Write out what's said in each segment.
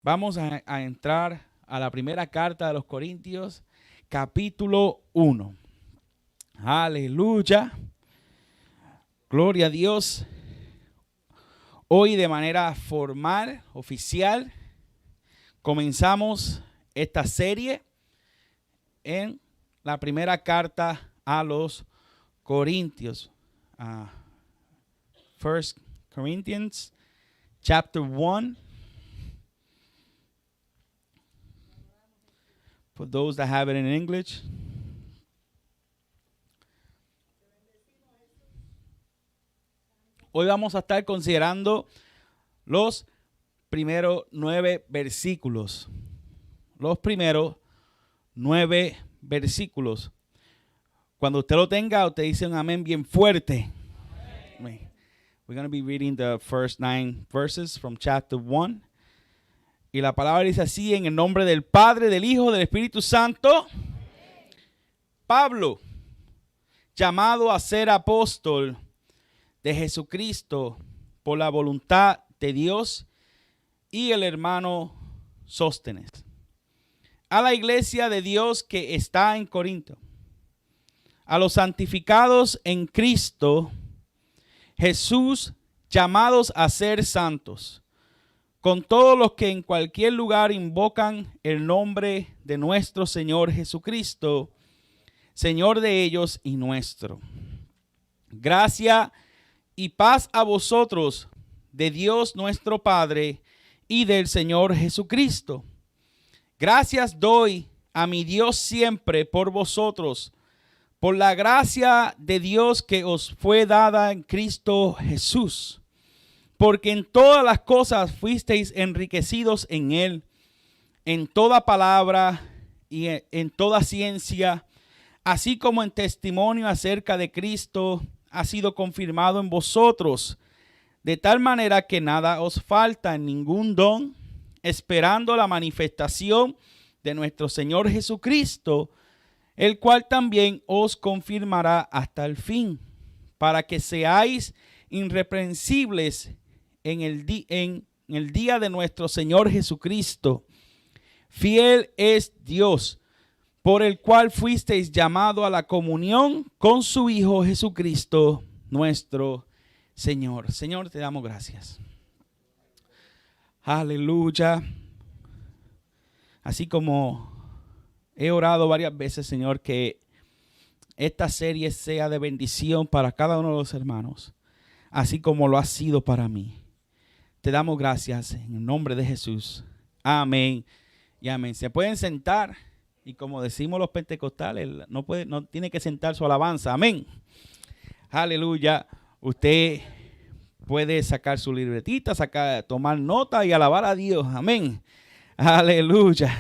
Vamos a entrar a la primera carta de los Corintios, capítulo 1. Aleluya. Gloria a Dios. Hoy de manera formal, oficial, comenzamos esta serie en la primera carta a los Corintios. 1 Corinthians, chapter 1. For those that have it in English. Hoy vamos a estar considerando los primeros 9 versículos. Los primeros 9 versículos. Cuando usted lo tenga, usted dice un amén bien fuerte. Amén. We're going to be reading the first 9 verses from chapter 1. Y la palabra dice así: en el nombre del Padre, del Hijo, del Espíritu Santo. Pablo, llamado a ser apóstol de Jesucristo por la voluntad de Dios, y el hermano Sóstenes, a la iglesia de Dios que está en Corinto, a los santificados en Cristo Jesús, llamados a ser santos, con todos los que en cualquier lugar invocan el nombre de nuestro Señor Jesucristo, Señor de ellos y nuestro. Gracia y paz a vosotros, de Dios nuestro Padre y del Señor Jesucristo. Gracias doy a mi Dios siempre por vosotros, por la gracia de Dios que os fue dada en Cristo Jesús. Porque en todas las cosas fuisteis enriquecidos en Él, en toda palabra y en toda ciencia, así como en testimonio acerca de Cristo ha sido confirmado en vosotros, de tal manera que nada os falta en ningún don, esperando la manifestación de nuestro Señor Jesucristo, el cual también os confirmará hasta el fin, para que seáis irreprensibles en el día de nuestro Señor Jesucristo. Fiel es Dios, por el cual fuisteis llamado a la comunión con su Hijo Jesucristo, nuestro Señor. Señor, te damos gracias. Aleluya. Así como he orado varias veces, Señor, que esta serie sea de bendición para cada uno de los hermanos, así como lo ha sido para mí. Te damos gracias en el nombre de Jesús. Amén y amén. Se pueden sentar y, como decimos los pentecostales, no tiene que sentar su alabanza. Amén. Aleluya. Usted puede sacar su libretita, tomar nota y alabar a Dios. Amén. Aleluya.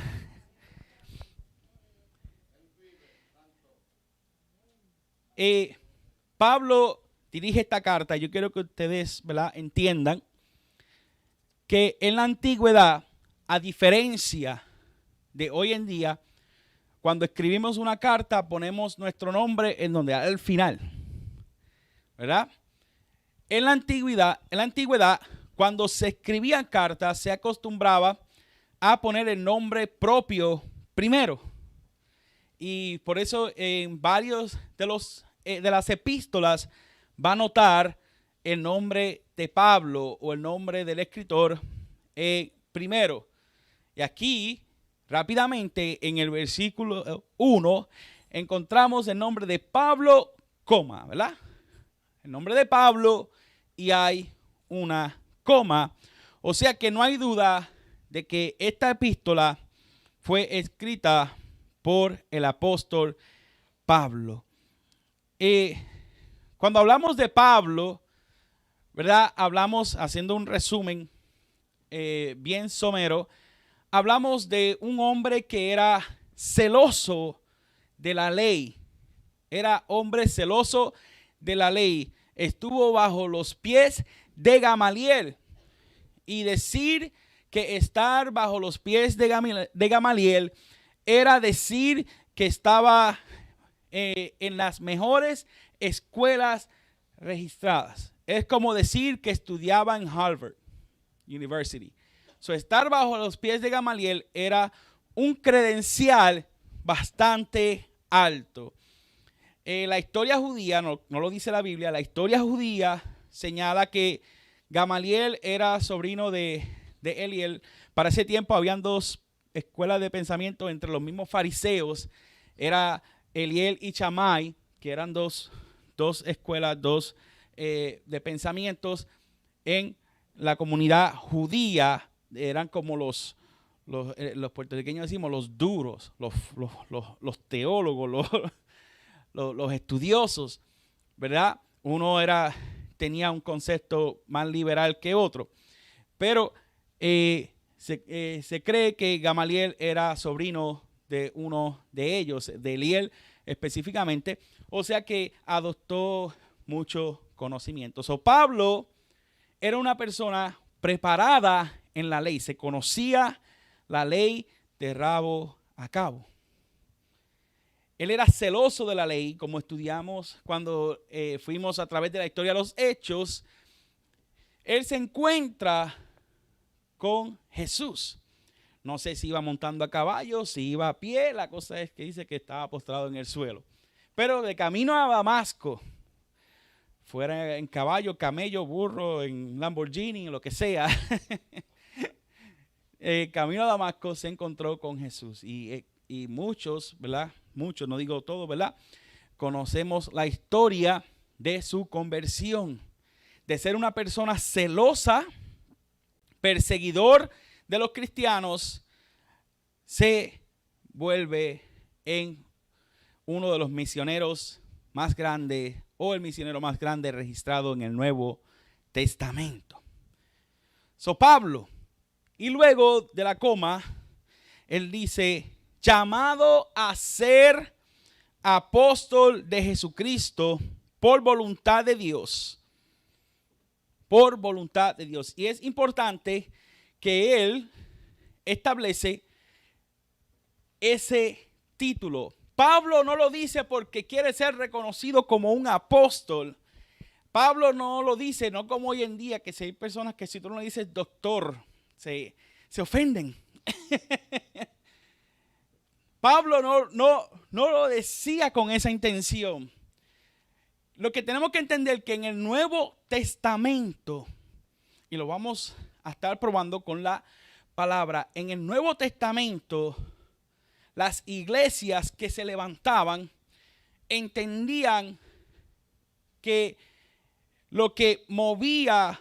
Pablo dirige esta carta. Yo quiero que ustedes, ¿verdad?, entiendan que en la antigüedad, a diferencia de hoy en día, cuando escribimos una carta ponemos nuestro nombre en donde al final, ¿verdad? En la antigüedad, cuando se escribían cartas, se acostumbraba a poner el nombre propio primero. Y por eso en varios de las epístolas va a notar el nombre de Pablo o el nombre del escritor primero. Y aquí, rápidamente, en el versículo 1, encontramos el nombre de Pablo, coma, ¿verdad? El nombre de Pablo y hay una coma. O sea que no hay duda de que esta epístola fue escrita por el apóstol Pablo. Cuando hablamos de Pablo, ¿verdad? Hablamos, haciendo un resumen bien somero, hablamos de un hombre que era celoso de la ley. Era hombre celoso de la ley. Estuvo bajo los pies de Gamaliel. Y decir que estar bajo los pies de Gamaliel era decir que estaba en las mejores escuelas registradas. Es como decir que estudiaba en Harvard University. So, estar bajo los pies de Gamaliel era un credencial bastante alto. La historia judía, no lo dice la Biblia, la historia judía señala que Gamaliel era sobrino de Eliel. Para ese tiempo habían dos escuelas de pensamiento entre los mismos fariseos. Era Eliel y Chamay, que eran dos escuelas, de pensamientos en la comunidad judía. Eran como los puertorriqueños decimos los duros, los teólogos, los estudiosos, ¿verdad? Uno tenía un concepto más liberal que otro, pero se cree que Gamaliel era sobrino de uno de ellos, de Eliel específicamente, o sea que adoptó mucho conocimiento. So, Pablo era una persona preparada en la ley, se conocía la ley de rabo a cabo. Él era celoso de la ley, como estudiamos cuando fuimos a través de la historia de los Hechos. Él se encuentra con Jesús. No sé si iba montando a caballo, si iba a pie. La cosa es que dice que estaba postrado en el suelo. Pero de camino a Damasco, fuera en caballo, camello, burro, en Lamborghini, lo que sea, camino a Damasco se encontró con Jesús. Y muchos, ¿verdad? Muchos, no digo todos, ¿verdad? Conocemos la historia de su conversión, de ser una persona celosa, perseguidor de los cristianos, se vuelve en uno de los misioneros más grandes o el misionero más grande registrado en el Nuevo Testamento. So, Pablo, y luego de la coma, él dice, llamado a ser apóstol de Jesucristo por voluntad de Dios. Por voluntad de Dios. Y es importante que él establece ese título. Pablo no lo dice porque quiere ser reconocido como un apóstol. Pablo no lo dice, no como hoy en día, que si hay personas que si tú no le dices doctor, se ofenden. Pablo no lo decía con esa intención. Lo que tenemos que entender es que en el Nuevo Testamento, y lo vamos a estar probando con la palabra, en el Nuevo Testamento, las iglesias que se levantaban entendían que lo que movía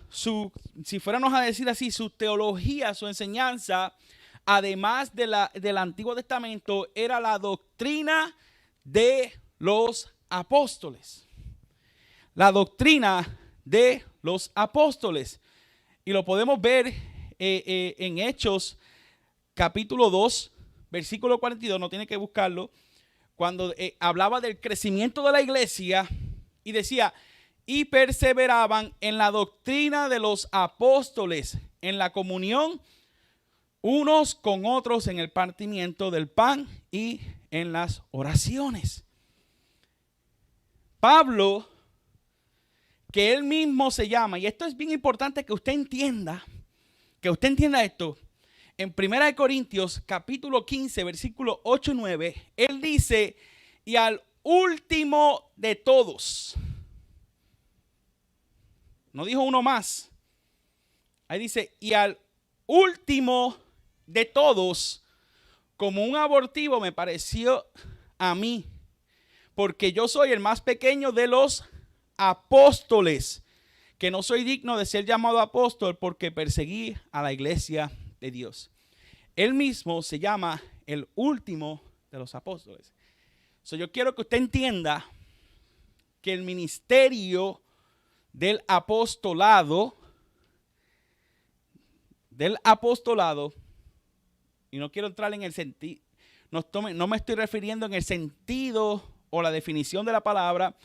si fuéramos a decir así, su teología, su enseñanza, además del Antiguo Testamento, era la doctrina de los apóstoles. La doctrina de los apóstoles. Y lo podemos ver en Hechos capítulo 2, versículo 42, no tiene que buscarlo, cuando hablaba del crecimiento de la iglesia y decía, y perseveraban en la doctrina de los apóstoles, en la comunión unos con otros, en el partimiento del pan y en las oraciones. Pablo, que él mismo se llama, y esto es bien importante que usted entienda esto. En 1 Corintios capítulo 15, versículo 8 y 9, él dice, y al último de todos. No dijo uno más. Ahí dice, y al último de todos, como un abortivo me pareció a mí, porque yo soy el más pequeño de los apóstoles, que no soy digno de ser llamado apóstol porque perseguí a la iglesia de Dios. Él mismo se llama el último de los apóstoles. Yo quiero que usted entienda que el ministerio del apostolado, y no quiero entrar en el sentido, no me estoy refiriendo en el sentido o la definición de la palabra,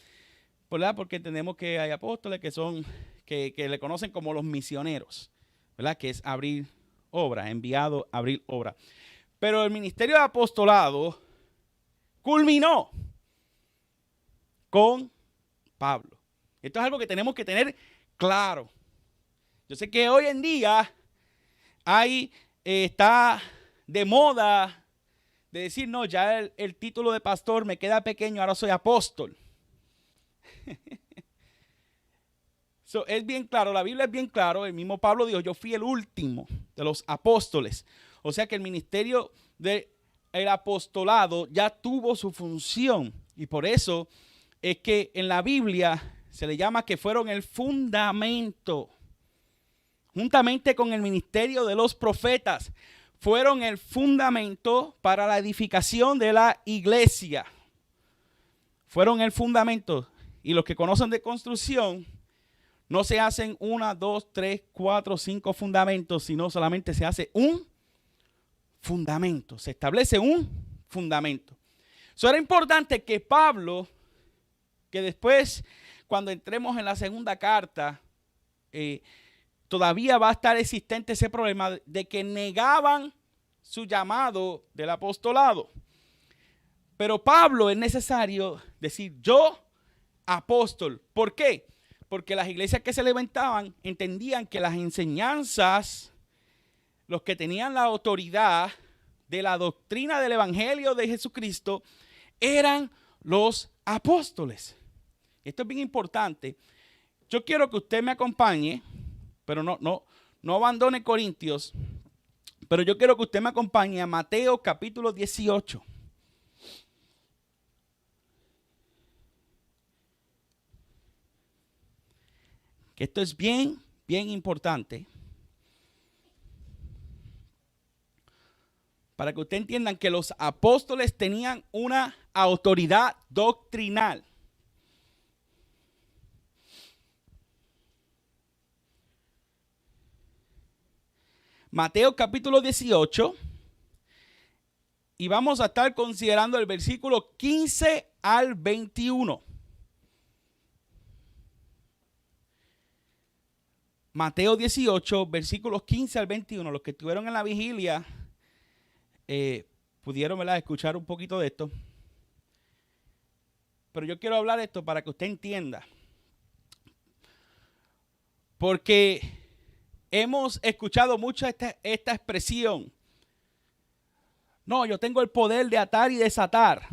¿verdad? Porque entendemos que hay apóstoles que le conocen como los misioneros, ¿verdad? Que es abrir obra, enviado a abrir obra. Pero el ministerio de apostolado culminó con Pablo. Esto es algo que tenemos que tener claro. Yo sé que hoy en día Ahí está de moda de decir, no, ya el título de pastor me queda pequeño, ahora soy apóstol. Es bien claro, la Biblia es bien claro, el mismo Pablo dijo, yo fui el último de los apóstoles. O sea que el ministerio del apostolado ya tuvo su función. Y por eso es que en la Biblia se le llama que fueron el fundamento. Juntamente con el ministerio de los profetas, fueron el fundamento para la edificación de la iglesia. Fueron el fundamento. Y los que conocen de construcción, no se hacen 1, 2, 3, 4, 5 fundamentos, sino solamente se hace un fundamento. Se establece un fundamento. Eso era importante que Pablo, que después, cuando entremos en la segunda carta, todavía va a estar existente ese problema de que negaban su llamado del apostolado. Pero Pablo es necesario decir, yo apóstol. ¿Por qué? Porque las iglesias que se levantaban entendían que las enseñanzas, los que tenían la autoridad de la doctrina del evangelio de Jesucristo, eran los apóstoles. Esto es bien importante. Yo quiero que usted me acompañe, pero no abandone Corintios, pero yo quiero que usted me acompañe a Mateo capítulo 18. Que esto es bien importante. Para que usted entiendan que los apóstoles tenían una autoridad doctrinal. Mateo capítulo 18. Y vamos a estar considerando el versículo 15 al 21. Mateo 18, versículos 15 al 21. Los que estuvieron en la vigilia pudieron, ¿verdad?, escuchar un poquito de esto. Pero yo quiero hablar de esto para que usted entienda. Porque hemos escuchado mucho esta expresión. No, yo tengo el poder de atar y desatar.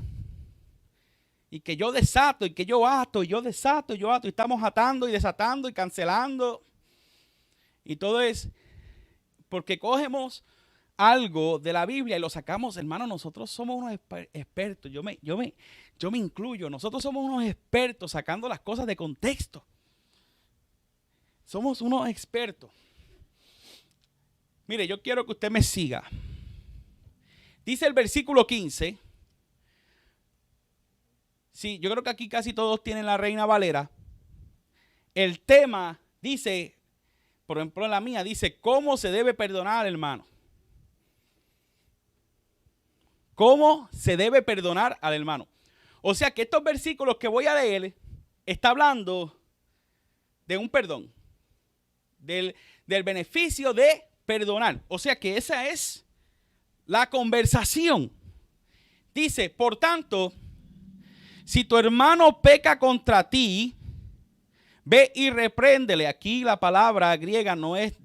Y que yo desato, y que yo ato, y yo desato, y yo ato. Y estamos atando y desatando y cancelando. Y todo es porque cogemos algo de la Biblia y lo sacamos. Hermano, nosotros somos unos expertos. Yo me incluyo. Nosotros somos unos expertos sacando las cosas de contexto. Somos unos expertos. Mire, yo quiero que usted me siga. Dice el versículo 15. Sí, yo creo que aquí casi todos tienen la Reina Valera. El tema dice, por ejemplo en la mía, dice, ¿cómo se debe perdonar, hermano? ¿Cómo se debe perdonar al hermano? O sea que estos versículos que voy a leer está hablando de un perdón, del beneficio de perdonar. O sea que esa es la conversación. Dice, por tanto, si tu hermano peca contra ti, ve y repréndele. Aquí la palabra griega no es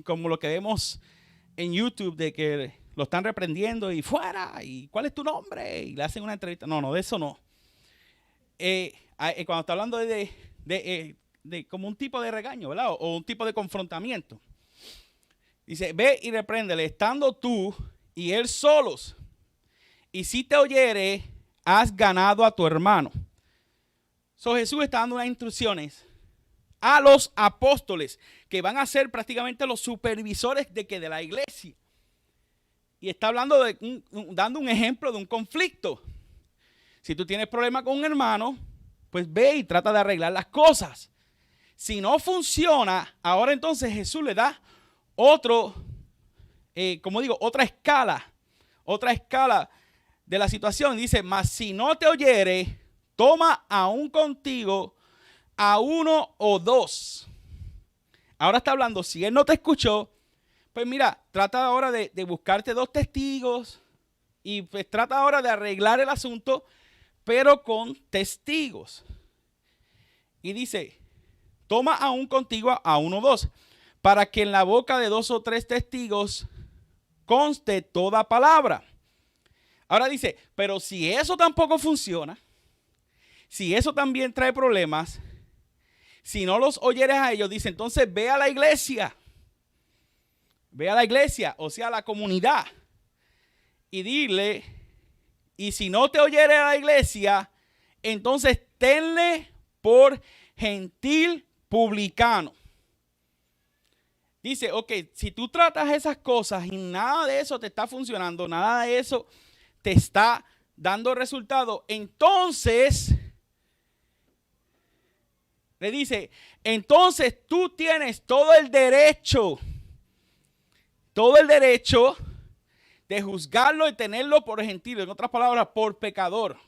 como lo que vemos en YouTube de que lo están reprendiendo y fuera, y ¿cuál es tu nombre? Y le hacen una entrevista. No, de eso no. Cuando está hablando de como un tipo de regaño, ¿verdad? O un tipo de confrontamiento. Dice, ve y repréndele, estando tú y él solos. Y si te oyere, has ganado a tu hermano. Jesús está dando unas instrucciones a los apóstoles que van a ser prácticamente los supervisores de la iglesia. Y está hablando dando un ejemplo de un conflicto. Si tú tienes problema con un hermano, pues ve y trata de arreglar las cosas. Si no funciona, ahora entonces Jesús le da otra escala de la situación. Dice, mas si no te oyere, toma aún contigo a uno o dos. Ahora está hablando, si él no te escuchó, pues mira, trata ahora de buscarte 2 testigos y pues trata ahora de arreglar el asunto, pero con testigos. Y dice, toma aún contigo a uno o dos, para que en la boca de 2 o 3 testigos conste toda palabra. Ahora dice, pero si eso tampoco funciona, si eso también trae problemas, si no los oyeres a ellos, dice, entonces ve a la iglesia, o sea, a la comunidad, y dile, y si no te oyere a la iglesia, entonces tenle por gentil publicano. Dice, ok, si tú tratas esas cosas y nada de eso te está funcionando, nada de eso te está dando resultado, entonces, le dice, entonces tú tienes todo el derecho de juzgarlo y tenerlo por gentil, en otras palabras, por pecador.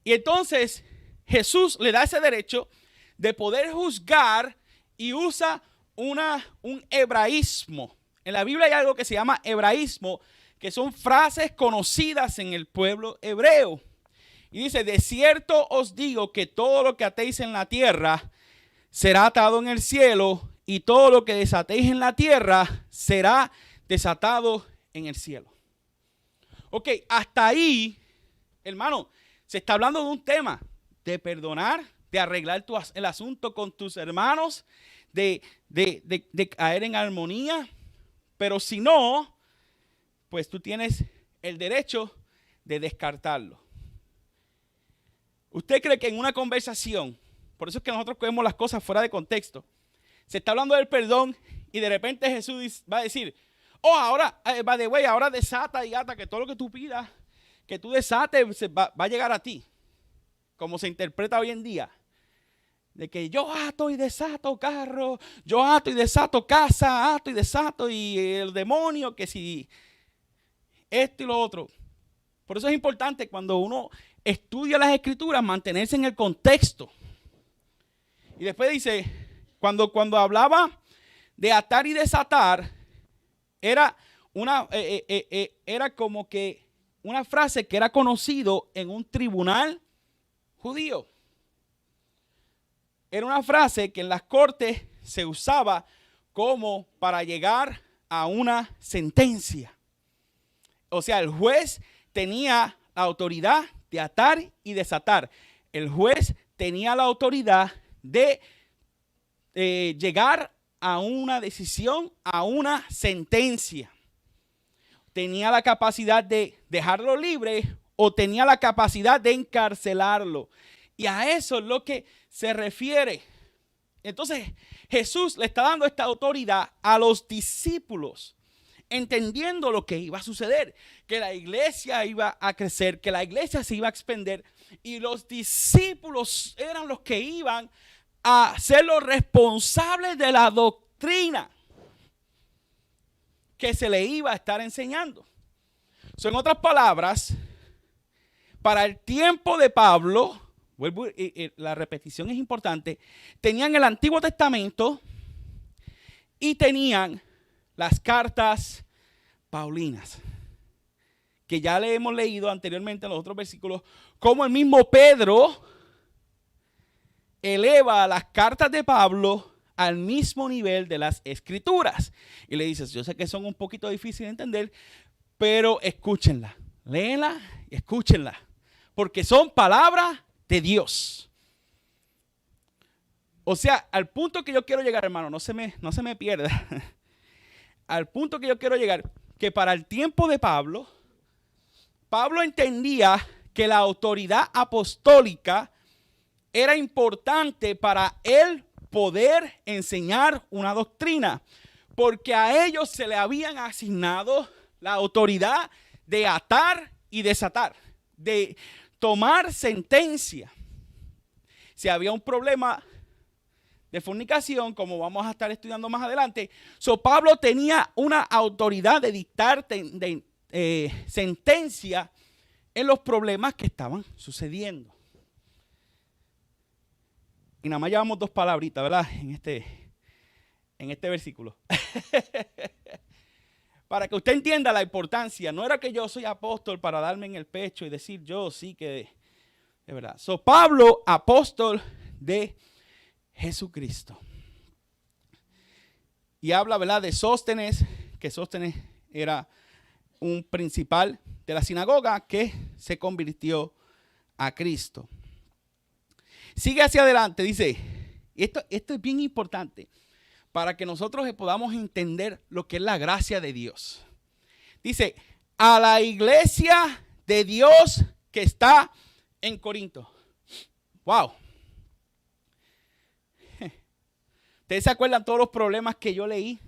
Y entonces Jesús le da ese derecho de poder juzgar y usa un hebraísmo. En la Biblia hay algo que se llama hebraísmo, que son frases conocidas en el pueblo hebreo. Y dice, de cierto os digo que todo lo que atéis en la tierra será atado en el cielo, y todo lo que desatéis en la tierra será desatado en el cielo. Ok, hasta ahí, hermano, se está hablando de un tema de perdonar, de arreglar el asunto con tus hermanos, de caer en armonía. Pero si no, pues tú tienes el derecho de descartarlo. ¿Usted cree que en una conversación, por eso es que nosotros cogemos las cosas fuera de contexto, se está hablando del perdón y de repente Jesús va a decir, ahora, ahora desata y ata, que todo lo que tú pidas, que tú desates, va a llegar a ti, como se interpreta hoy en día, de que yo ato y desato carro, yo ato y desato casa, ato y desato y el demonio, que si esto y lo otro. Por eso es importante cuando uno estudia las escrituras mantenerse en el contexto. Y después dice, cuando hablaba de atar y desatar, era como que una frase que era conocido en un tribunal judío. Era una frase que en las cortes se usaba como para llegar a una sentencia. O sea, el juez tenía la autoridad de atar y desatar. El juez tenía la autoridad de llegar a una decisión, a una sentencia. Tenía la capacidad de dejarlo libre o tenía la capacidad de encarcelarlo. Y a eso es lo que se refiere. Entonces Jesús le está dando esta autoridad a los discípulos, entendiendo lo que iba a suceder, que la iglesia iba a crecer, que la iglesia se iba a expandir y los discípulos eran los que iban a ser los responsables de la doctrina que se le iba a estar enseñando. En otras palabras, para el tiempo de Pablo, la repetición es importante, tenían el Antiguo Testamento y tenían las cartas paulinas, que ya le hemos leído anteriormente en los otros versículos, como el mismo Pedro eleva las cartas de Pablo al mismo nivel de las escrituras. Y le dices, yo sé que son un poquito difíciles de entender, pero escúchenla, léenla y escúchenla, porque son palabras de Dios. O sea, al punto que yo quiero llegar, hermano, no se me pierda. Al punto que yo quiero llegar, que para el tiempo de Pablo entendía que la autoridad apostólica era importante para él poder enseñar una doctrina, porque a ellos se le habían asignado la autoridad de atar y desatar, de tomar sentencia. Si había un problema de fornicación, como vamos a estar estudiando más adelante, Pablo tenía una autoridad de dictar sentencia en los problemas que estaban sucediendo. Y nada más llevamos 2 palabritas, ¿verdad? En este versículo. Para que usted entienda la importancia. No era que yo soy apóstol para darme en el pecho y decir yo sí que es verdad. Pablo, apóstol de Jesucristo. Y habla, ¿verdad?, de Sóstenes, que Sóstenes era un principal de la sinagoga que se convirtió a Cristo. Sigue hacia adelante, dice, esto es bien importante para que nosotros podamos entender lo que es la gracia de Dios. Dice, a la iglesia de Dios que está en Corinto. Wow. ¿Ustedes se acuerdan todos los problemas que yo leí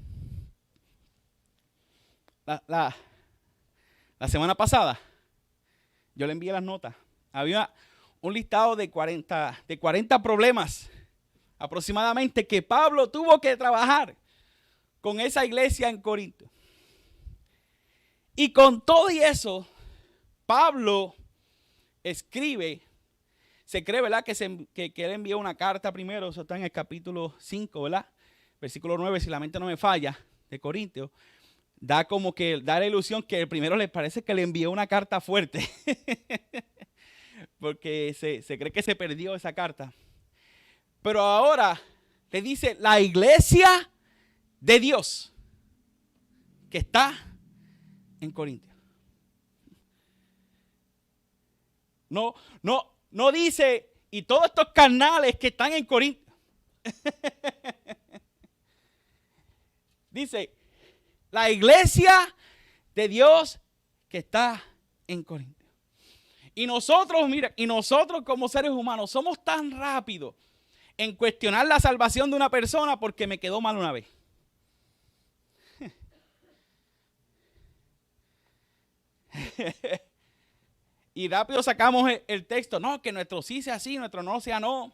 la semana pasada? Yo le envié las notas. Había un listado de 40 problemas aproximadamente que Pablo tuvo que trabajar con esa iglesia en Corinto. Y con todo y eso, Pablo escribe, se cree, ¿verdad?, que él envió una carta primero, eso está en el capítulo 5, ¿verdad? Versículo 9, si la mente no me falla, de Corintios. Da la ilusión que primero le parece que le envió una carta fuerte. Porque se cree que se perdió esa carta. Pero ahora le dice la iglesia de Dios que está en Corinto. No dice, y todos estos carnales que están en Corinto. Dice, la iglesia de Dios que está en Corinto. Y nosotros, mira, como seres humanos somos tan rápidos en cuestionar la salvación de una persona porque me quedó mal una vez. Y rápido sacamos el texto, no, que nuestro sí sea sí, nuestro no sea no.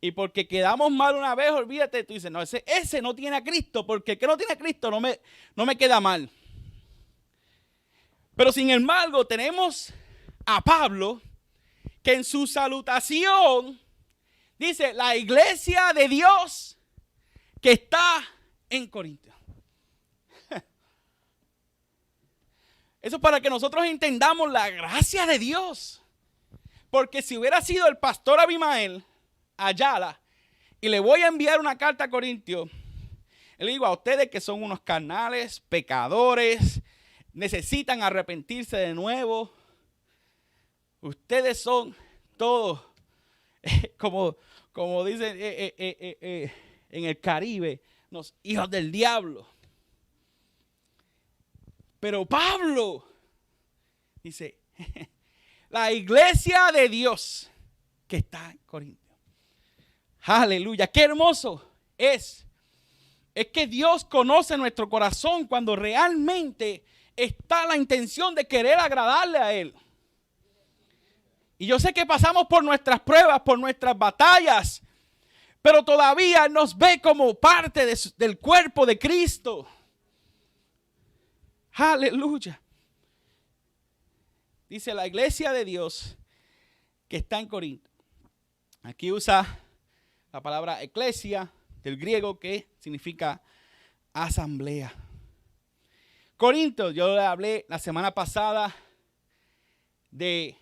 Y porque quedamos mal una vez, olvídate, tú dices, no, ese no tiene a Cristo, porque el que no tiene a Cristo no me queda mal. Pero sin embargo, tenemos a Pablo, que en su salutación dice, la iglesia de Dios que está en Corinto. Eso es para que nosotros entendamos la gracia de Dios. Porque si hubiera sido el pastor Abimael Ayala, y le voy a enviar una carta a Corintios, le digo a ustedes que son unos carnales, pecadores, necesitan arrepentirse de nuevo. Ustedes son todos, como dicen en el Caribe, los hijos del diablo. Pero Pablo dice, la iglesia de Dios que está en Corinto. Aleluya, qué hermoso es que Dios conoce nuestro corazón cuando realmente está la intención de querer agradarle a Él. Y yo sé que pasamos por nuestras pruebas, por nuestras batallas, pero todavía nos ve como parte del cuerpo de Cristo. Aleluya. Dice la iglesia de Dios que está en Corinto. Aquí usa la palabra eclesia del griego que significa asamblea. Corinto, yo le hablé la semana pasada de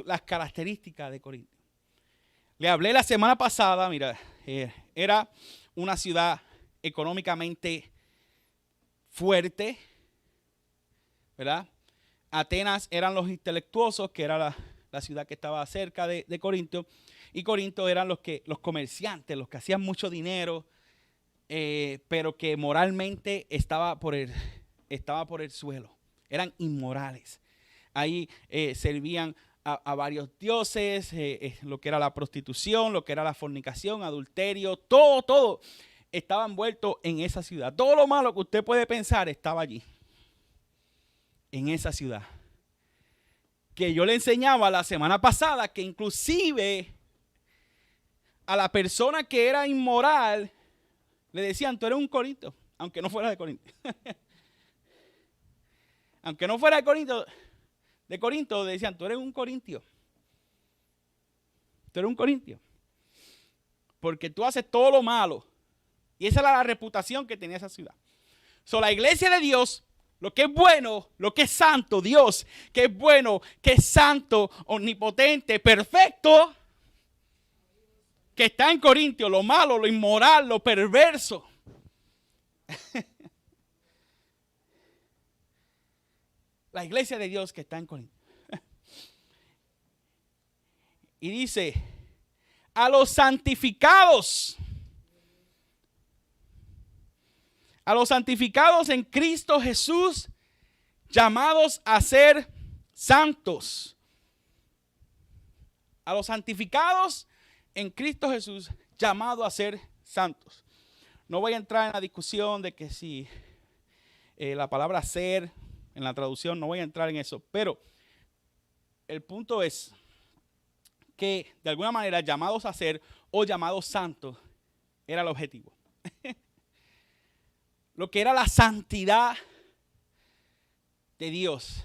las características de Corinto. Le hablé la semana pasada, mira, era una ciudad económicamente fuerte, ¿verdad? Atenas eran los intelectuosos, que era la ciudad que estaba cerca de Corinto, y Corinto eran los comerciantes, los que hacían mucho dinero, pero que moralmente estaba por el suelo. Eran inmorales. Ahí servían a varios dioses, lo que era la prostitución, lo que era la fornicación, adulterio, todo estaba envuelto en esa ciudad. Todo lo malo que usted puede pensar estaba allí, en esa ciudad. Que yo le enseñaba la semana pasada que inclusive a la persona que era inmoral le decían, tú eres un Corinto, aunque no fuera de Corinto. Aunque no fuera de Corinto, decían, tú eres un corintio. Tú eres un corintio. Porque tú haces todo lo malo. Y esa era la reputación que tenía esa ciudad. La iglesia de Dios, lo que es bueno, lo que es santo, Dios, que es bueno, que es santo, omnipotente, perfecto, que está en Corinto, lo malo, lo inmoral, lo perverso, La iglesia de Dios que está en Corinto. Y dice, a los santificados en Cristo Jesús, llamados a ser santos. A los santificados en Cristo Jesús, llamados a ser santos. No voy a entrar en la discusión de que si la palabra ser en la traducción, no voy a entrar en eso, pero el punto es que de alguna manera llamados a ser o llamados santos era el objetivo. Lo que era la santidad de Dios.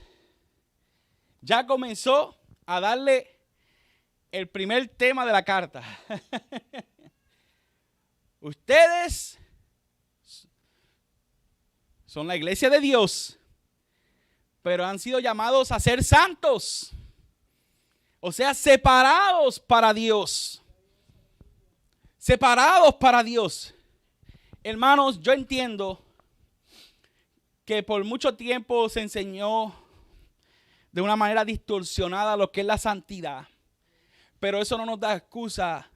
Ya comenzó a darle el primer tema de la carta. Ustedes son la iglesia de Dios, pero han sido llamados a ser santos. O sea, separados para Dios. Separados para Dios. Hermanos, yo entiendo que por mucho tiempo se enseñó de una manera distorsionada lo que es la santidad. Pero eso no nos da excusa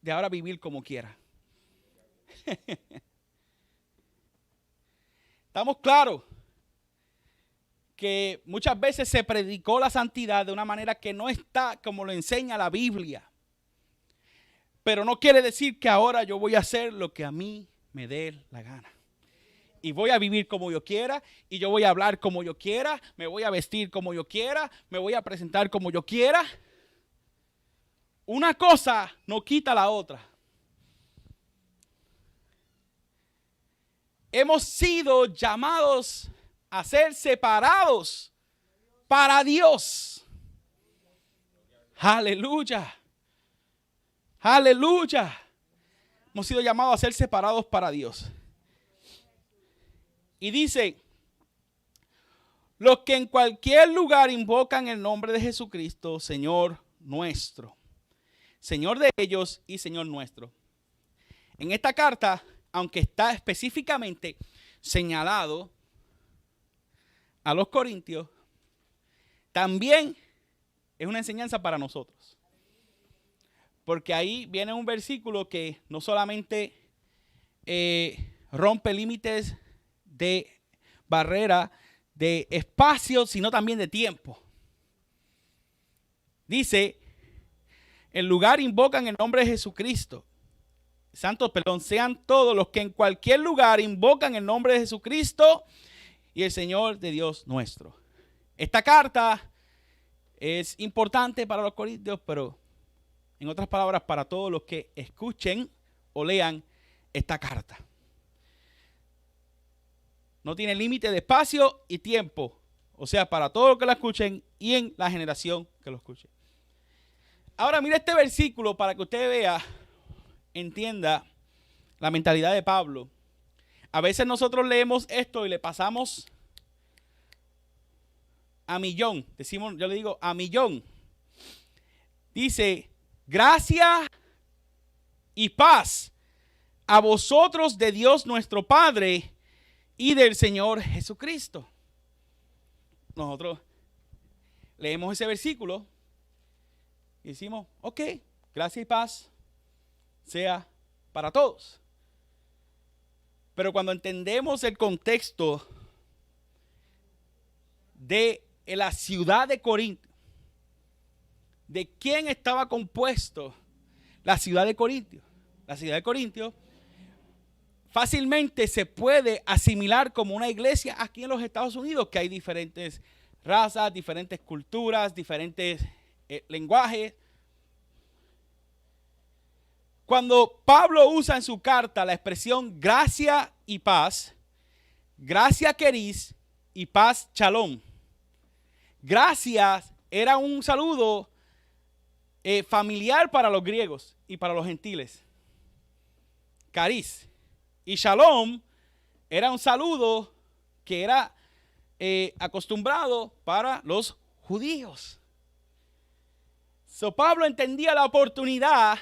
de ahora vivir como quiera. Estamos claros que muchas veces se predicó la santidad de una manera que no está como lo enseña la Biblia. Pero no quiere decir que ahora yo voy a hacer lo que a mí me dé la gana. Y voy a vivir como yo quiera, y yo voy a hablar como yo quiera, me voy a vestir como yo quiera, me voy a presentar como yo quiera. Una cosa no quita la otra. Hemos sido llamados a ser separados para Dios. Aleluya. Aleluya. Hemos sido llamados a ser separados para Dios. Y dice, los que en cualquier lugar invocan el nombre de Jesucristo, Señor nuestro. Señor de ellos y Señor nuestro. En esta carta, aunque está específicamente señalado a los corintios, también es una enseñanza para nosotros. Porque ahí viene un versículo que no solamente rompe límites de barrera de espacio, sino también de tiempo. Dice, en lugar invocan el nombre de Jesucristo. Santos, perdón, sean todos los que en cualquier lugar invocan el nombre de Jesucristo y el Señor de Dios nuestro. Esta carta es importante para los corintios, pero en otras palabras, para todos los que escuchen o lean esta carta. No tiene límite de espacio y tiempo. O sea, para todos los que la escuchen y en la generación que lo escuche. Ahora mire este versículo para que usted vea, entienda la mentalidad de Pablo. A veces nosotros leemos esto y le pasamos a millón. Decimos, yo le digo a millón. Dice, gracia y paz a vosotros de Dios nuestro Padre y del Señor Jesucristo. Nosotros leemos ese versículo y decimos, ok, gracia y paz sea para todos. Pero cuando entendemos el contexto de la ciudad de Corinto, de quién estaba compuesto la ciudad de Corinto. La ciudad de Corinto fácilmente se puede asimilar como una iglesia aquí en los Estados Unidos, que hay diferentes razas, diferentes culturas, diferentes lenguajes. Cuando Pablo usa en su carta la expresión gracia y paz, gracia queris y paz shalom. Gracias era un saludo familiar para los griegos y para los gentiles. Caris. Y shalom era un saludo que era acostumbrado para los judíos. So Pablo entendía la oportunidad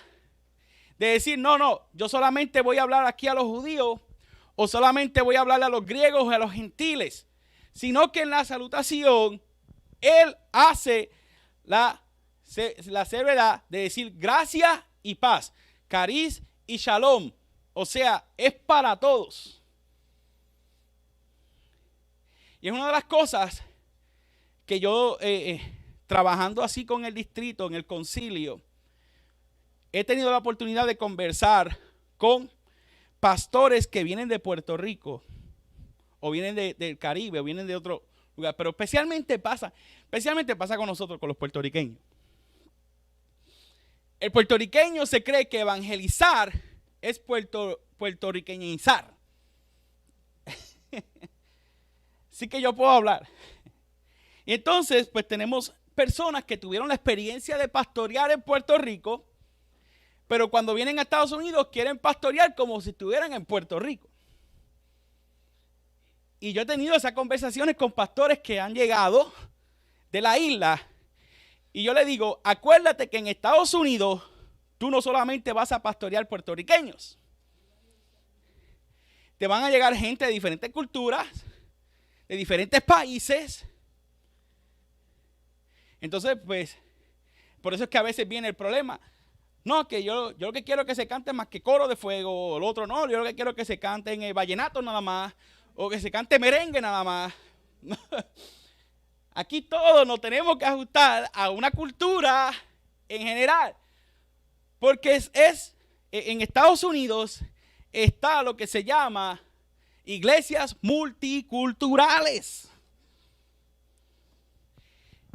de decir, no, yo solamente voy a hablar aquí a los judíos, o solamente voy a hablarle a los griegos o a los gentiles, sino que en la salutación él hace la salvedad de decir gracia y paz, cariz y shalom, o sea, es para todos. Y es una de las cosas que yo, trabajando así con el distrito, en el concilio, he tenido la oportunidad de conversar con pastores que vienen de Puerto Rico, o vienen del Caribe, o vienen de otro lugar, pero especialmente pasa con nosotros, con los puertorriqueños. El puertorriqueño se cree que evangelizar es puertorriqueñizar. Así que yo puedo hablar. Y entonces, pues tenemos personas que tuvieron la experiencia de pastorear en Puerto Rico, pero cuando vienen a Estados Unidos quieren pastorear como si estuvieran en Puerto Rico. Y yo he tenido esas conversaciones con pastores que han llegado de la isla. Y yo le digo, acuérdate que en Estados Unidos tú no solamente vas a pastorear puertorriqueños. Te van a llegar gente de diferentes culturas, de diferentes países. Entonces, pues, por eso es que a veces viene el problema. No, que yo lo que quiero es que se cante más que coro de fuego, o el otro no, yo lo que quiero es que se cante en el vallenato nada más, o que se cante merengue nada más. Aquí todos nos tenemos que ajustar a una cultura en general, porque en Estados Unidos está lo que se llama iglesias multiculturales.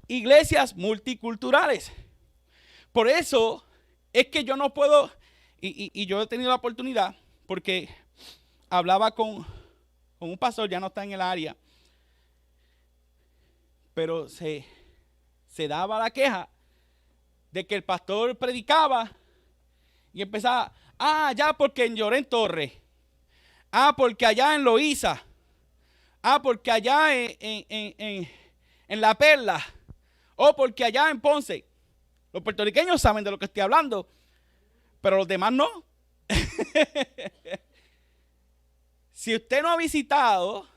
Iglesias multiculturales. Por eso es que yo no puedo, y yo he tenido la oportunidad, porque hablaba con un pastor, ya no está en el área, pero se daba la queja de que el pastor predicaba y empezaba, ya porque en Llorén Torres, porque allá en Loíza, porque allá en La Perla, o porque allá en Ponce. Los puertorriqueños saben de lo que estoy hablando, pero los demás no. Si usted no ha visitado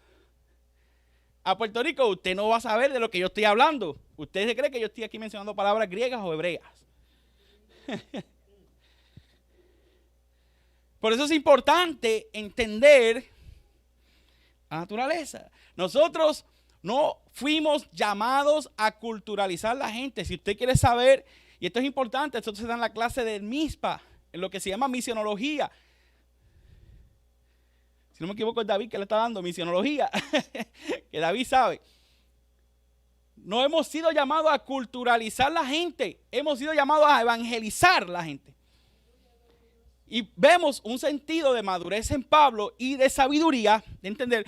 a Puerto Rico, usted no va a saber de lo que yo estoy hablando. Usted se cree que yo estoy aquí mencionando palabras griegas o hebreas. Por eso es importante entender la naturaleza. Nosotros no fuimos llamados a culturalizar la gente. Si usted quiere saber, y esto es importante, esto se da en la clase del MISPA, en lo que se llama misionología. Si no me equivoco es David que le está dando misionología, que David sabe. No hemos sido llamados a culturalizar la gente, hemos sido llamados a evangelizar la gente. Y vemos un sentido de madurez en Pablo y de sabiduría, de entender.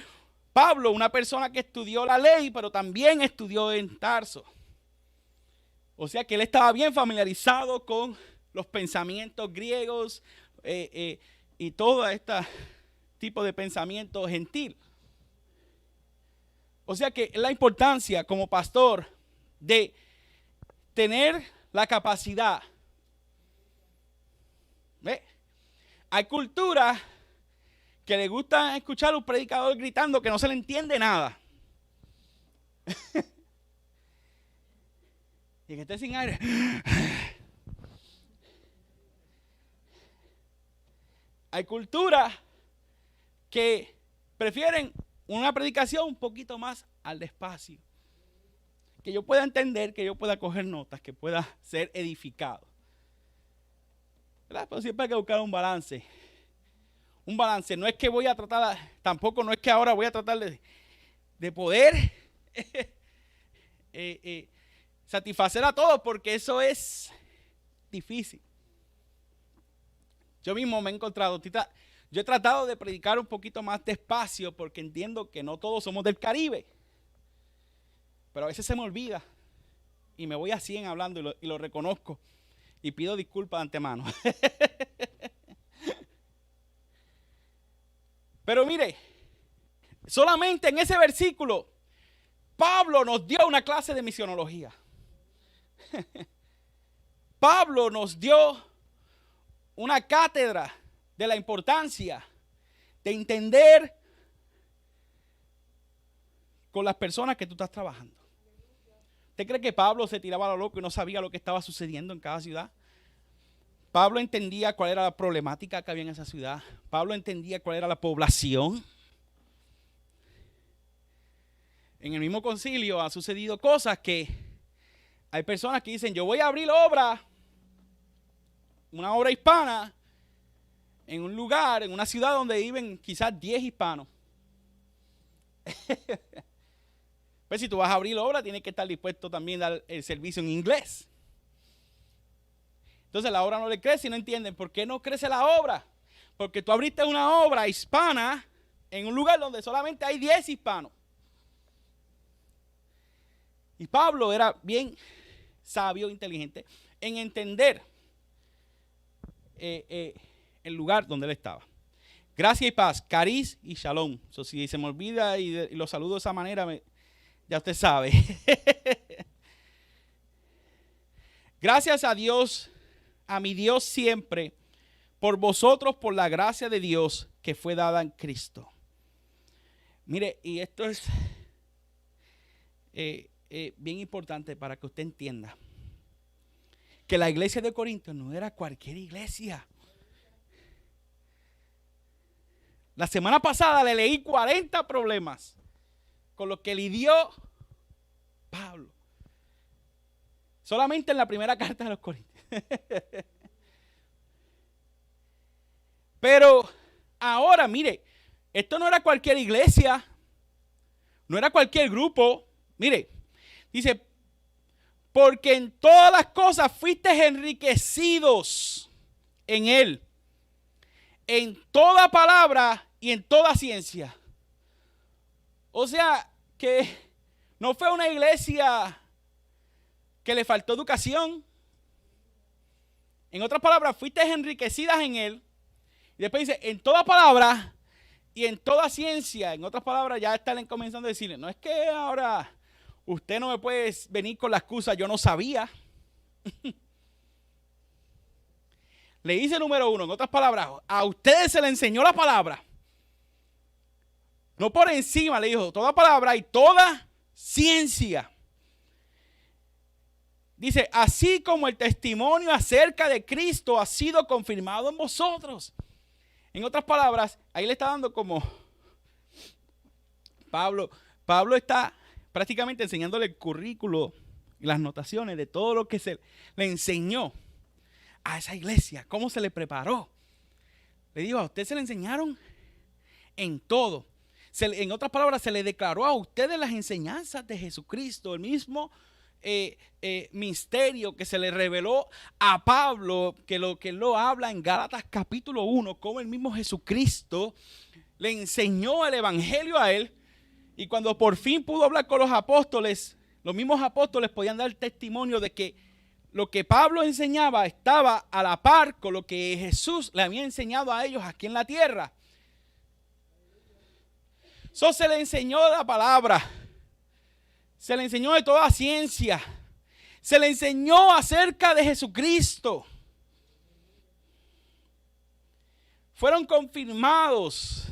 Pablo, una persona que estudió la ley, pero también estudió en Tarso. O sea que él estaba bien familiarizado con los pensamientos griegos y todo este tipo de pensamiento gentil. O sea que la importancia como pastor de tener la capacidad. ¿Ve? Hay culturas que le gusta escuchar a un predicador gritando que no se le entiende nada. Y que esté sin aire. Hay culturas que prefieren una predicación un poquito más al despacio. Que yo pueda entender, que yo pueda coger notas, que pueda ser edificado. ¿Verdad? Pero siempre hay que buscar un balance. Un balance. No es que voy a tratar, tampoco no es que ahora voy a tratar de poder satisfacer a todos, porque eso es difícil. Yo mismo me he encontrado, yo he tratado de predicar un poquito más despacio porque entiendo que no todos somos del Caribe. Pero a veces se me olvida y me voy a 100 hablando y lo reconozco y pido disculpas de antemano. Pero mire, solamente en ese versículo Pablo nos dio una clase de misionología. Pablo nos dio una cátedra de la importancia de entender con las personas que tú estás trabajando. ¿Usted cree que Pablo se tiraba a lo loco y no sabía lo que estaba sucediendo en cada ciudad? Pablo entendía cuál era la problemática que había en esa ciudad. Pablo entendía cuál era la población. En el mismo concilio ha sucedido cosas que hay personas que dicen, yo voy a abrir una obra hispana en un lugar, en una ciudad donde viven quizás 10 hispanos. Pues si tú vas a abrir la obra, tienes que estar dispuesto también a dar el servicio en inglés. Entonces la obra no le crece y no entienden por qué no crece la obra. Porque tú abriste una obra hispana en un lugar donde solamente hay 10 hispanos. Y Pablo era bien sabio, inteligente, en entender el lugar donde él estaba. Gracia y paz, cariz y shalom. So, si se me olvida y lo saludo de esa manera, ya usted sabe. Gracias a Dios, a mi Dios siempre, por vosotros, por la gracia de Dios que fue dada en Cristo. Mire, y esto es bien importante para que usted entienda que la iglesia de Corinto no era cualquier iglesia. La semana pasada le leí 40 problemas con los que lidió Pablo. Solamente en la primera carta de los Corintios. Pero ahora, mire, esto no era cualquier iglesia, no era cualquier grupo. Mire, dice, porque en todas las cosas fuiste enriquecidos en él, en toda palabra y en toda ciencia. O sea, que no fue una iglesia que le faltó educación. En otras palabras, fuiste enriquecidas en él. Y después dice, en toda palabra y en toda ciencia. En otras palabras, ya están comenzando a decirle, no es que ahora usted no me puede venir con la excusa, yo no sabía. Le dice número 1, en otras palabras, a ustedes se le enseñó la palabra. No por encima, le dijo, toda palabra y toda ciencia. Dice, así como el testimonio acerca de Cristo ha sido confirmado en vosotros. En otras palabras, ahí le está dando como Pablo está prácticamente enseñándole el currículo y las notaciones de todo lo que se le enseñó a esa iglesia, cómo se le preparó. Le digo, a usted se le enseñaron en todo. En otras palabras, se le declaró a ustedes las enseñanzas de Jesucristo, el mismo misterio que se le reveló a Pablo, que él lo habla en Gálatas capítulo 1, como el mismo Jesucristo le enseñó el evangelio a él. Y cuando por fin pudo hablar con los apóstoles, los mismos apóstoles podían dar testimonio de que lo que Pablo enseñaba estaba a la par con lo que Jesús le había enseñado a ellos aquí en la tierra. Eso se le enseñó la palabra, se le enseñó de toda ciencia, se le enseñó acerca de Jesucristo. Fueron confirmados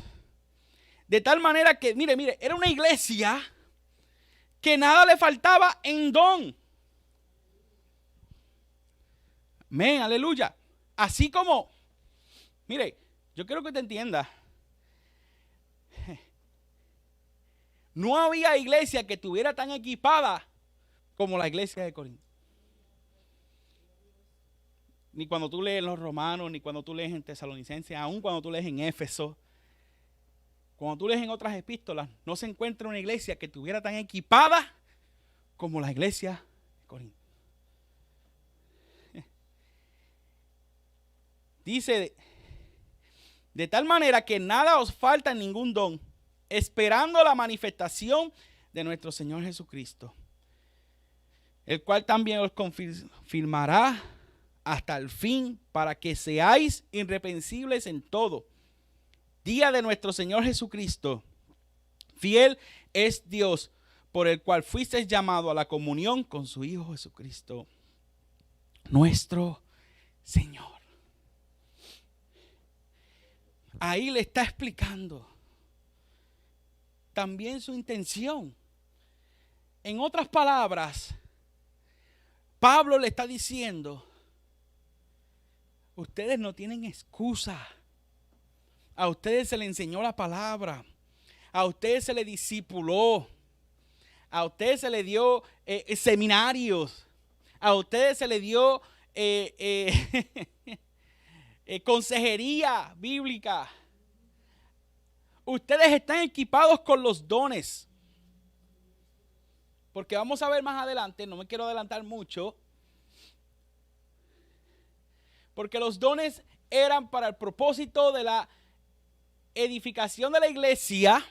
de tal manera que, mire, era una iglesia que nada le faltaba en don. Amén, aleluya. Así como, mire, yo quiero que te entienda. No había iglesia que estuviera tan equipada como la iglesia de Corinto. Ni cuando tú lees en los Romanos, ni cuando tú lees en Tesalonicenses, aun cuando tú lees en Éfeso, cuando tú lees en otras epístolas, no se encuentra una iglesia que estuviera tan equipada como la iglesia de Corinto. Dice, de tal manera que nada os falta en ningún don, esperando la manifestación de nuestro Señor Jesucristo, el cual también os confirmará hasta el fin, para que seáis irreprensibles en todo. Día de nuestro Señor Jesucristo. Fiel es Dios, por el cual fuisteis llamados a la comunión con su Hijo Jesucristo, nuestro Señor. Ahí le está explicando también su intención En otras palabras, Pablo le está diciendo, ustedes no tienen excusa. A ustedes se les enseñó la palabra. A ustedes se les discipuló. A ustedes se les dio seminarios. A ustedes se les dio consejería bíblica. Ustedes están equipados con los dones. Porque vamos a ver más adelante, no me quiero adelantar mucho, porque los dones eran para el propósito de la edificación de la iglesia,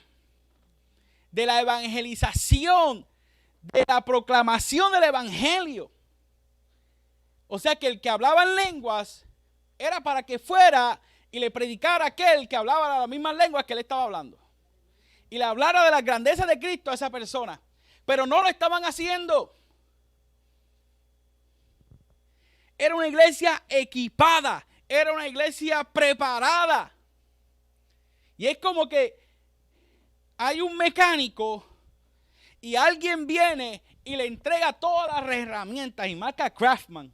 de la evangelización, de la proclamación del evangelio. O sea que el que hablaba en lenguas era para que fuera y le predicara a aquel que hablaba las mismas lenguas que él estaba hablando. Y le hablara de la grandeza de Cristo a esa persona. Pero no lo estaban haciendo. Era una iglesia equipada. Era una iglesia preparada. Y es como que hay un mecánico y alguien viene y le entrega todas las herramientas y marca Craftsman.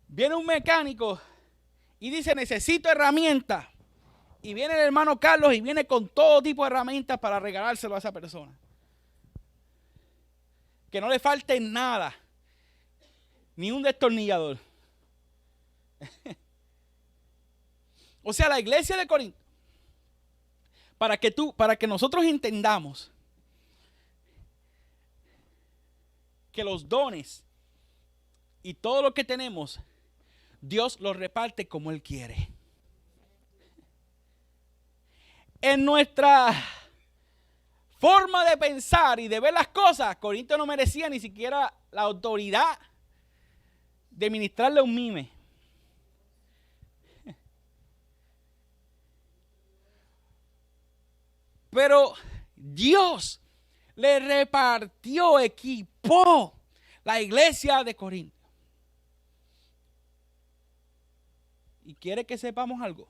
Viene un mecánico y dice, necesito herramientas. Y viene el hermano Carlos y viene con todo tipo de herramientas para regalárselo a esa persona. Que no le falte nada. Ni un destornillador. O sea, la iglesia de Corinto, para que nosotros entendamos que los dones y todo lo que tenemos, Dios los reparte como Él quiere. En nuestra forma de pensar y de ver las cosas, Corinto no merecía ni siquiera la autoridad de ministrarle un mime. Pero Dios le repartió, equipó la iglesia de Corinto. Y quiere que sepamos algo.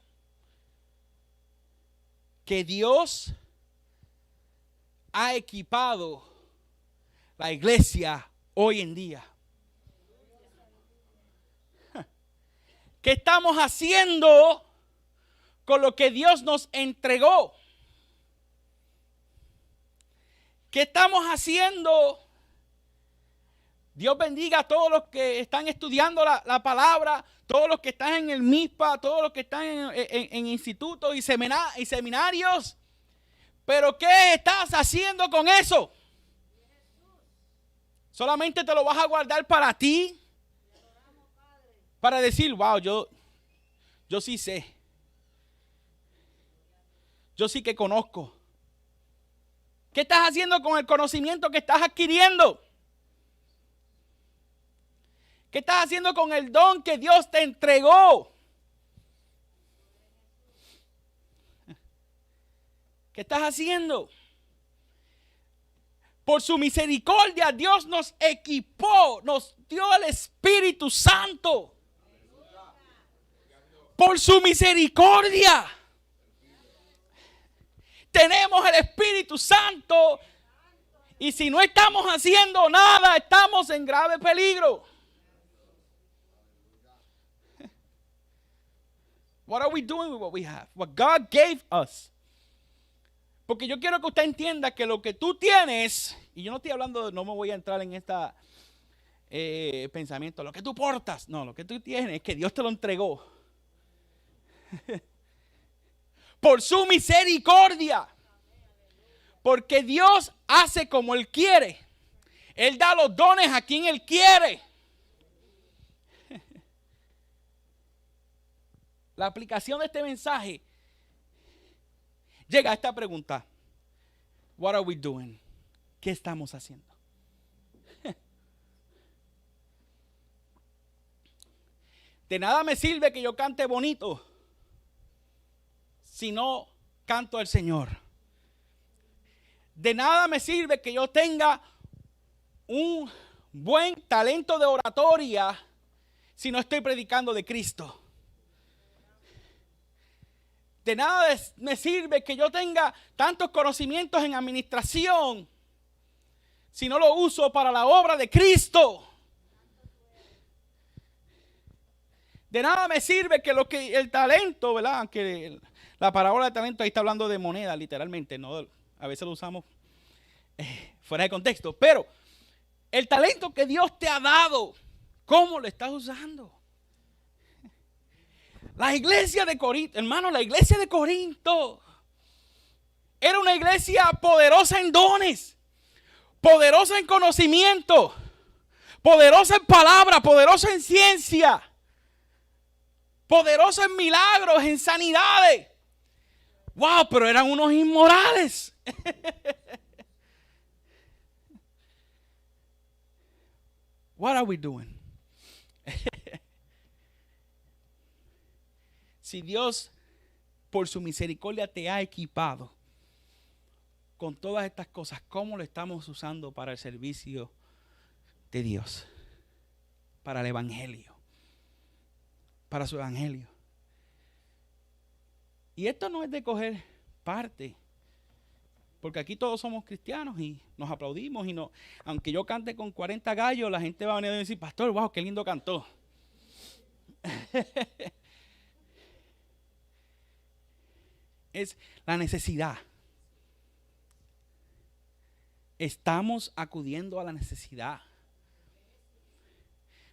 Que Dios ha equipado la iglesia hoy en día. ¿Qué estamos haciendo con lo que Dios nos entregó? ¿Qué estamos haciendo? Dios bendiga a todos los que están estudiando la palabra, todos los que están en el MISPA, todos los que están en institutos y seminarios. Pero ¿qué estás haciendo con eso? ¿Solamente te lo vas a guardar para ti? Para decir, wow, yo sí sé. Yo sí que conozco. ¿Qué estás haciendo con el conocimiento que estás adquiriendo? ¿Qué estás haciendo con el don que Dios te entregó? ¿Qué estás haciendo? Por su misericordia, Dios nos equipó, nos dio el Espíritu Santo. Por su misericordia. Tenemos el Espíritu Santo. Y si no estamos haciendo nada, estamos en grave peligro. What are we doing with what we have? What God gave us. Porque yo quiero que usted entienda que lo que tú tienes, y yo no estoy hablando, no me voy a entrar en esta pensamiento, lo que tú portas, no, lo que tú tienes es que Dios te lo entregó. Por su misericordia. Porque Dios hace como Él quiere. Él da los dones a quien Él quiere. La aplicación de este mensaje llega a esta pregunta. What are we doing? ¿Qué estamos haciendo? De nada me sirve que yo cante bonito si no canto al Señor. De nada me sirve que yo tenga un buen talento de oratoria si no estoy predicando de Cristo. De nada me sirve que yo tenga tantos conocimientos en administración si no lo uso para la obra de Cristo. De nada me sirve que el talento, ¿verdad? Aunque la parábola de talento ahí está hablando de moneda, literalmente, ¿no? A veces lo usamos fuera de contexto. Pero el talento que Dios te ha dado, ¿cómo lo estás usando? La iglesia de Corinto, hermano, la iglesia de Corinto era una iglesia poderosa en dones, poderosa en conocimiento, poderosa en palabra, poderosa en ciencia, poderosa en milagros, en sanidades. Wow, pero eran unos inmorales. What are we doing? Si Dios, por su misericordia, te ha equipado con todas estas cosas, ¿cómo lo estamos usando para el servicio de Dios? Para el evangelio. Para su evangelio. Y esto no es de coger parte, porque aquí todos somos cristianos y nos aplaudimos y no, aunque yo cante con 40 gallos, la gente va a venir a decir, pastor, wow, qué lindo cantó. Es la necesidad. Estamos acudiendo a la necesidad.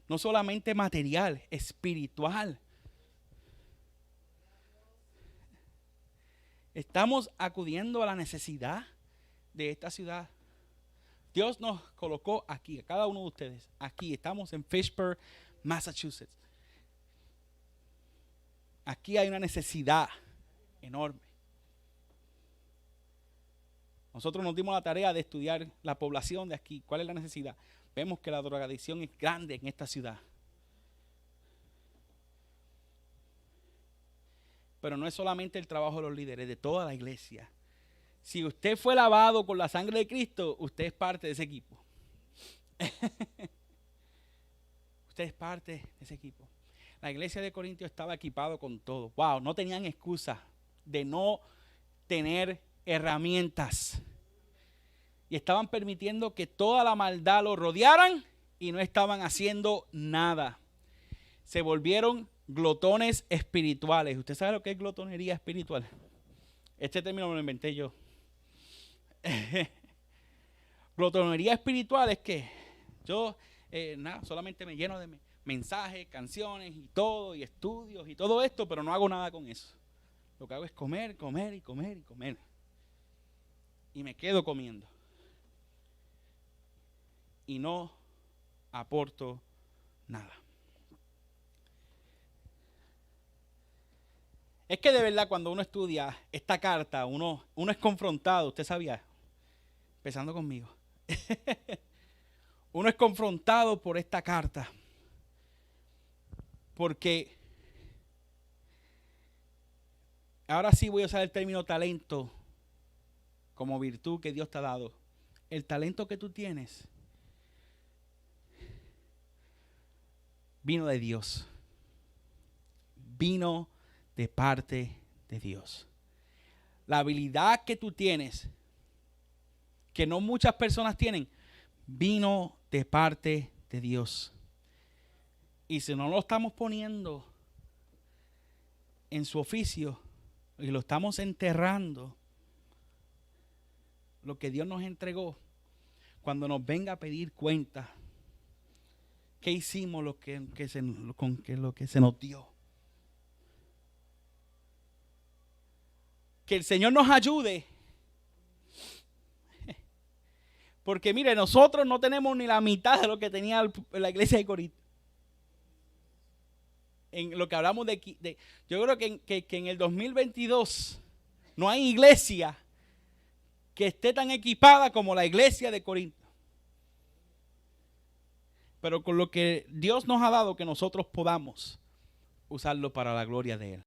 No solamente material, espiritual. Estamos acudiendo a la necesidad de esta ciudad. Dios nos colocó aquí, a cada uno de ustedes. Aquí estamos en Fishburne, Massachusetts. Aquí hay una necesidad enorme. Nosotros nos dimos la tarea de estudiar la población de aquí. ¿Cuál es la necesidad? Vemos que la drogadicción es grande en esta ciudad. Pero no es solamente el trabajo de los líderes, de toda la iglesia. Si usted fue lavado con la sangre de Cristo, usted es parte de ese equipo. Usted es parte de ese equipo. La iglesia de Corinto estaba equipado con todo. Wow, no tenían excusa de no tener herramientas. Y estaban permitiendo que toda la maldad lo rodearan y no estaban haciendo nada. Se volvieron glotones espirituales. ¿Usted sabe lo que es glotonería espiritual? Este término me lo inventé yo. Glotonería espiritual es que yo solamente me lleno de mensajes, canciones y todo, y estudios y todo esto, pero no hago nada con eso. Lo que hago es comer, comer y comer y comer. Y me quedo comiendo. Y no aporto nada. Es que de verdad cuando uno estudia esta carta, uno es confrontado, usted sabía, empezando conmigo. Uno es confrontado por esta carta. Porque ahora sí voy a usar el término talento como virtud que Dios te ha dado. El talento que tú tienes vino de Dios. Vino de parte de Dios. La habilidad que tú tienes, que no muchas personas tienen, vino de parte de Dios. Y si no lo estamos poniendo en su oficio y lo estamos enterrando, lo que Dios nos entregó, cuando nos venga a pedir cuenta, ¿qué hicimos con lo que se nos dio? Que el Señor nos ayude. Porque mire, nosotros no tenemos ni la mitad de lo que tenía la iglesia de Corinto. En lo que hablamos yo creo que en el 2022 no hay iglesia que esté tan equipada como la iglesia de Corinto. Pero con lo que Dios nos ha dado, que nosotros podamos usarlo para la gloria de Él.